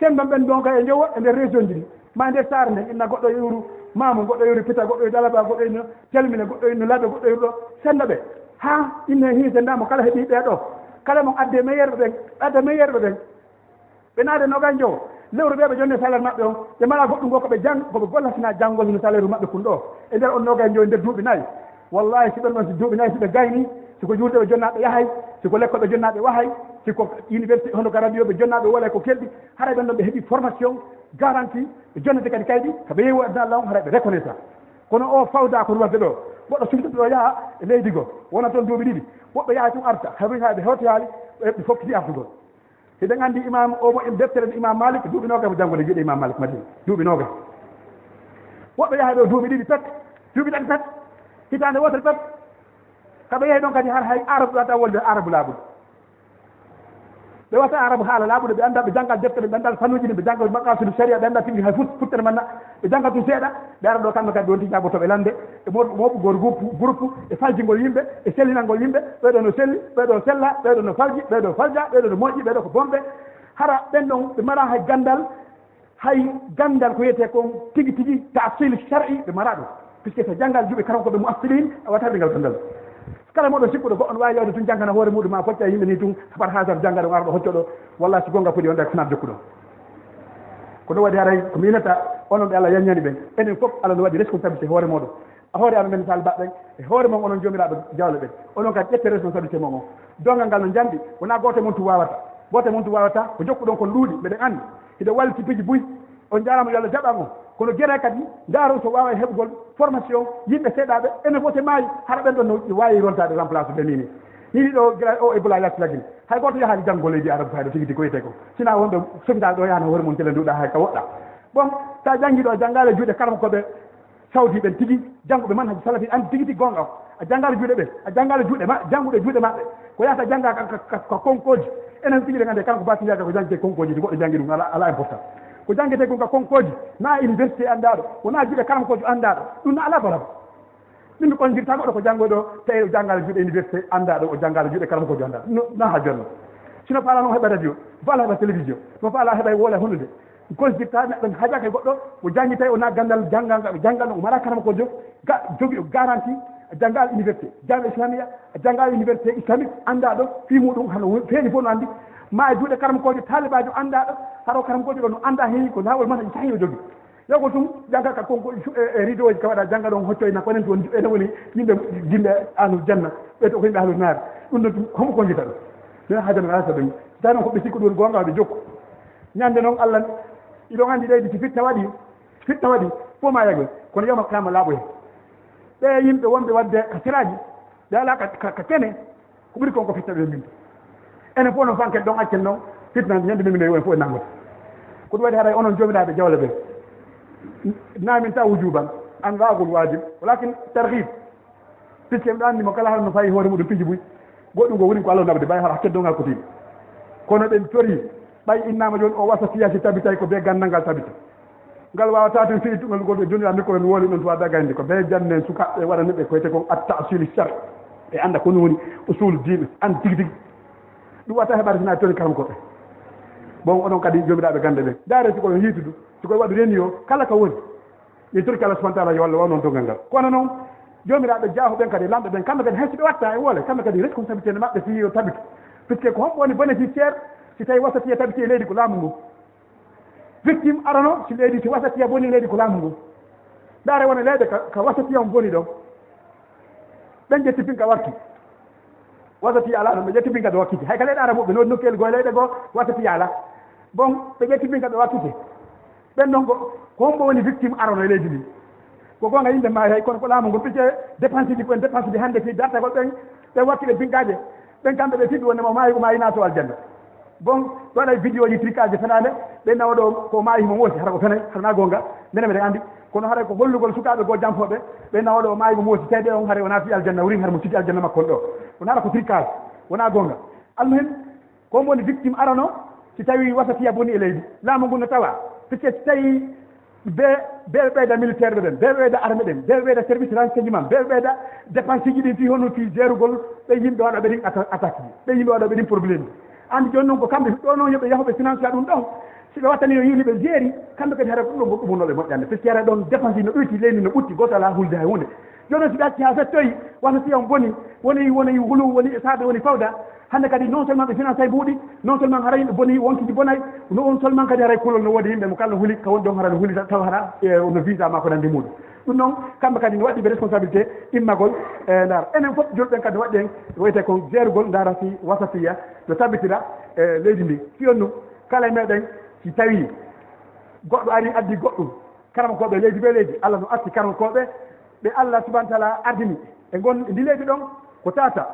sen ɗon ɓen nogay e jowo e nder région ji ɗi ma nder saare nde inna goɗɗo yuru mamu goɗɗo yuri pita goɗɗo dalaba goɗɗo ino telmine goɗɗo ino laɓe goɗɗo yuri ɗo senda ɓe ha inne hiisendamo kala heeɓi ɓe ɗo kala mon adde meilleur ɓen adde meilleur ɓen ɓe naade nogay jowo lewru ɓe ɓe jonne salaire maɓɓe on ɓe mbaɗa goɗɗum go koɓe jang koɓe gollatina janngol no salaire maɓɓe kun ɗo e nder on nogay jowo e nder duuɓi nayyi wallahi si ɓen ɗon si duuɓi nayyi si ɓe gayni siko julde ɓe jonnaɓe yahay siko l'école ɓe jonnaɓe wahay siko université hono garadio ɓe jonnaɓe wona ko kelɗi haray ɓen ɗon ɓe heeɓi formation garantie ɓe jonnete kadi kayɗi koɓe yeewi adna allah on haray ɓe reconnaissant kono o fawda ko ruwande ɗo goɗɗo sumtata ɗo yaha e leydi go wona toon duuɓi ɗiɗi woɓɓe yaha tum arta haɓi ha ɓe hewti haali ɓe fokkiti artugol hiɗen andi imam o mo deftere de imam malik duuɓi nogas mo janggole juuɗe imam malik madina duuɓi nogas woɓɓe yaha ɗo duuɓi ɗiɗi pet duuɓi ɗaɗi pet hitande wotere pet kaɓe yeehi ɗon kadi har hay arabe wata wolde arabe laaɓuɗo ɓe wata arabe haala laaɓuɗo ɓe anda ɓe janggal deftere ɓe andal fannuji ɗi ɓe janggal maqasudu sharia ɓe anda tigi hay futtere manna ɓe janggal tum seeɗa ɓe ara ɗo kamɓe kadi ɗon tijaabo to ɓe lande e moɓugol groupe e faljingol yimɓe e sellinalngol yimɓe ɓeɗo no selli ɓeɗo sella ɓeɗo no falji ɓeɗo falja ɓeɗo no moƴƴi ɓeɗo ko bomɓe hara ɓen ɗon ɓe mara hay gandal ko wiyete kon tigi tigi tasil shar'i ɓe mara ɗum puisque so janggal juuɓe karam koɓe muassilin a wata ɓe ngal gandal kala moɗon sikkuɗo goɗɗon wawi yawde tun jangana hoore muɗum ma focca yimɓe ni tun haɓat hasar jangga ɗo arɗo hocco ɗo walla si gonga fuɗi on ɗa snat jokkuɗon ko ɗum waɗi haray ko minata onon ɓe Allah yaññani ɓen enen fof Allah no waɗi responsabilité hoore moɗon a hoore amen misal baɗɗen e hoore mon onon jomiraɓe jawle ɓen onon kadi ƴette responsabilité mon o dongal ngal no jandi wona goto mon tu wawata ko jokkuɗon kon luuɗi mbeɗen andi hiɗo walti piji buy on jarama yo Allah jaɓan on kono guere kadi daaro so wawa heɓugol formation yimɓe seeɗaɓe enen fof te maayi hara ɓen ɗon no wawi rontade remplace ɓe nini hiɗi ɗo guila o e bula yattagini hay goto yahani janggo leydi arabe fayɗo tigi tigi ko wiyete ko sina wonɓe sofitaɓe ɗo yahana hoore mum tele nduɗa hay ka woɗɗa bon sa jangguiɗo a janggale juuɗe karama koɓe sawdi ɓen tigi jangguɓe man haji salafi andi tigi tigi gonga a janggale juuɗe ɓe a janggale juuɗe ma jangguɗe juuɗe maɓɓe ko yahata jangga ka konkoji enen tigi ɗe gande kanko batiyaga ko jangguete konkoji ɗi goɗɗo janggi ɗum ala important ko jangguete kon ka konkoji na université andaɗo wona juuɗe karam kojo andaɗo ɗum no ala baraba min mi konjirta goɗɗo ko janggoɗo tawi o janggal juuɗe université andaɗo o janggal juuɗe karam kojo andaɗo na ha jonno sino faala noon heɓa radio faala heɓa télévision no faala heɓa wola hunde konjirta neɗɗo hajake goɗɗo o jangi tawi ona gandal janggal o mara karam kojo jogui o garantie a janggal université jami'a islamia a janggal université islamique andaɗo fi muɗum hano feeñi fof no andi ma e juuɗe karam kojo talibajo andaɗo haɗo karam kojo ɗo no anda heewi ko lawol man sahi o jogui yawko tum jangga ka konko e rideau ji ka waɗa jangga ɗon hocco ena konen toon ene woni yimɓe jimɓe ahlu janna ɓeto ko yimɓe ahlu naare ɗum ɗon tum homo konjita ɗum ɗum hajano alasa ɗum tawi noon ko ɓe sikku ɗum gonga ɓe jokku ñande noon allah iɗon andi leydi si fitna waɗi fof ma yagoy kono yawma kama laaɓoye ɓe yimɓe wonɓe wadde ka siraji ɓe ala ka kene ko ɓuri kon ko fitna ɓe min enen fof noon fanken ɗon accen noon fitna ñande min woni fof e nangoto ko ɗum waɗi haɗa onon jomiraɓe jawle ɓe namin ta wujuban an waagol wajib walakin tarhib puisque mi ɗo anndi mo kala hano fayi hoore muɗum piji buy goɗɗum go woni ko Allah nabde ɓay hara hakkendongal kotiɓe kono ɓen tori ɓay innama joni o wasa siyasi tabitay ko be gandal ngal tabita ngal wawata tan fi tungal gol be joni am ko en woli non to wada gandi ko be janne suka e wara nebe ko te ko at-ta'sil shar e anda ko woni usul din an tig du wata hebar sina toni karam ko bon onon kadi jomiraɓe gande ɓe daare siko yiitudu siko waɗu reni yo kala ka woni ye tori kala subhanahu wa ta'ala yo Allah wa non to gangal kono noon jomiraɓe jaahu ɓen kadi lamɓe ɓen kamɓe kadi hayso ɓe watta e woole kamɓe kadi responsabilité ne maɓɓe fi yo tabito puisque ko homɓe woni bénéficiaire si tawi wasati e tabiti e leydi ko laamu ngu victime arano si leydi si wasati e boni leydi ko laamu ngu daare wona leyde ka wasati on boni ɗon ɓen ƴetti pinka warti wasati ala ɗon ɓe ƴetti pinka ɗo wakkiti hay ka leyɗe araboɓe no nokkel goye leyɗe goo wasati ala bon ɓe ƴetti pinka ɗo wakkiti ɓen ɗon ko hombo woni victime arano e leydi ndi ko gonga yimɓe ma hay kono ko laamu ngu ɓice dépense ji koen dépense ji hannde fi dartagol ɓen wakkile pinkaje ɓen kamɓe ɓe fiɗɗi wonde mo maayi ko maayi nato aljanna bon waɗa vidéo ji tricage fenade ɓe nawa ɗo ko maayi mo moosi hara ko fenay harana gonga minen mbiɗen andi kono haray ko hollugol sukaɓe goo janfoɓe ɓe nawa ɗo maayi mo moosi tawi on haare wona fi aljanna wuri har mo sigi aljanna makko on ɗo wona hara ko tricage wona gonga almuhen ko woni victime arano si tawi wasatiya boni e leydi laamu ngu no tawa puisque si tawi ɓe ɓeyda militaire ɓe ɓen ɓe ɓeyda armée ɗen ɓe ɓeyda service renseignement ɓe ɓeyda dépense ji ɗin fi hono fi gérugol ɓe yimɓe waɗa ɓe ɗin attaque ɓe yimɓe waɗa ɓe ɗin probléme andi joni noon ko kamɓe ɗo noon yoɓe yahoɓe finance ɗum ɗon si ɓe wattani no yimɓe ɓe jeeri kamɓe kadi hara ɗum ɗo ɗumunoɓe moƴƴande puisque hara ɗon dépense no ɗoyti leydi no ɓutti goto ala hulde hay hunde joni noon si ɓe acci ha fettoyi wasati on boni woni hulu woni saabe woni fawda hande kadi non seulement ɓe finance ay mbuuɗi non seulement hara yimɓe boni wonkiji bonay non seulement kadi haray kulol no woodi yimɓe mo kala huuli ka woni ɗon hara no huuli taw hara no visa ma ko nandi muɗum ɗum noon kamɓe kadi no waɗi ɓe responsabilité immagol e ndar enen fof joni ɓen kadi waɗi en wiyete ko gérugol ndara si wasatiya no tabitira e leydi ndi fiyon nu kala meɗen si tawi goɗɗo ari addi goɗɗum karamakoɓe leydi ɓe leydi Allah no arti karamakoɓe ɓe Allah subahana taala ardini e gon ndi leydi ɗon ko tata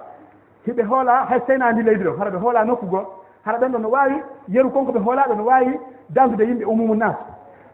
hiɓe hoola hay seyna ndi leydi ɗon hara ɓe hoola nokku goo hara ɓen ɗo no wawi yeru konko ɓe hoolaɓe no wawi dandude yimɓe umumu nas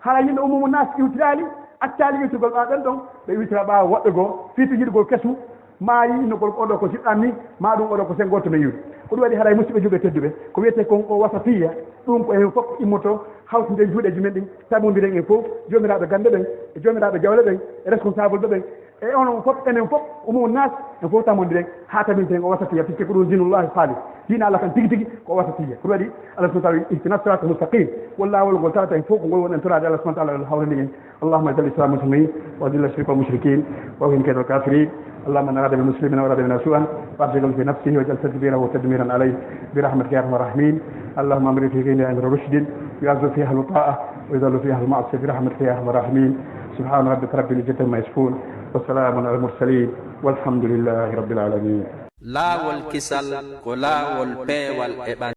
hara yimɓe umumu nas iwtirali accali iwtirgol ɓa ɓen ɗon ɓe iwtira ɓawa woɗɗe goo fiito yiɗgol kesu maayi innogol oɗo ko siɗɗan ni ma ɗum oɗo ko sen goto no yiwde ko ɗum waɗi haray musidɓe juɓe tedduɓe ko wiyete kon o wasatiya ɗum ko hen fof immoto hawtide juuɗeji men ɗin tabodiren en fof jomiraɓe gande ɓen e jomiraɓe jawle ɓen e responsable ɓe ɓen e onon fof enen fof umumu nas en fof tamodiren ha tabinten o wasatiya puisque ko ɗum dinullahi halis dina Allah kan tigi tigi ko wasatiya ko waɗi Allah subhanahu wa ta'ala ihtina sirata mustaqim wallawol ngol tawata en fof ko ngol woni en torade Allah subhanahu wa ta'ala hawrinde en allahumma izzil islam muslimin wa adil shirka wal mushrikin wa hin kaydal kafirin اللهم من أراد بالمسلمين وأراد بنا سوءا فأرجل في نفسه وجل تدبيره تدميرا عليه برحمتك يا أرحم الراحمين اللهم امر في غنى أمر رشد يعز فيها الطاعة ويذل فيها المعصية برحمتك يا أرحم الراحمين سبحان ربك رب العزة عما يصفون وسلام على المرسلين والحمد لله رب العالمين لا والكسل ولا والبي والإبان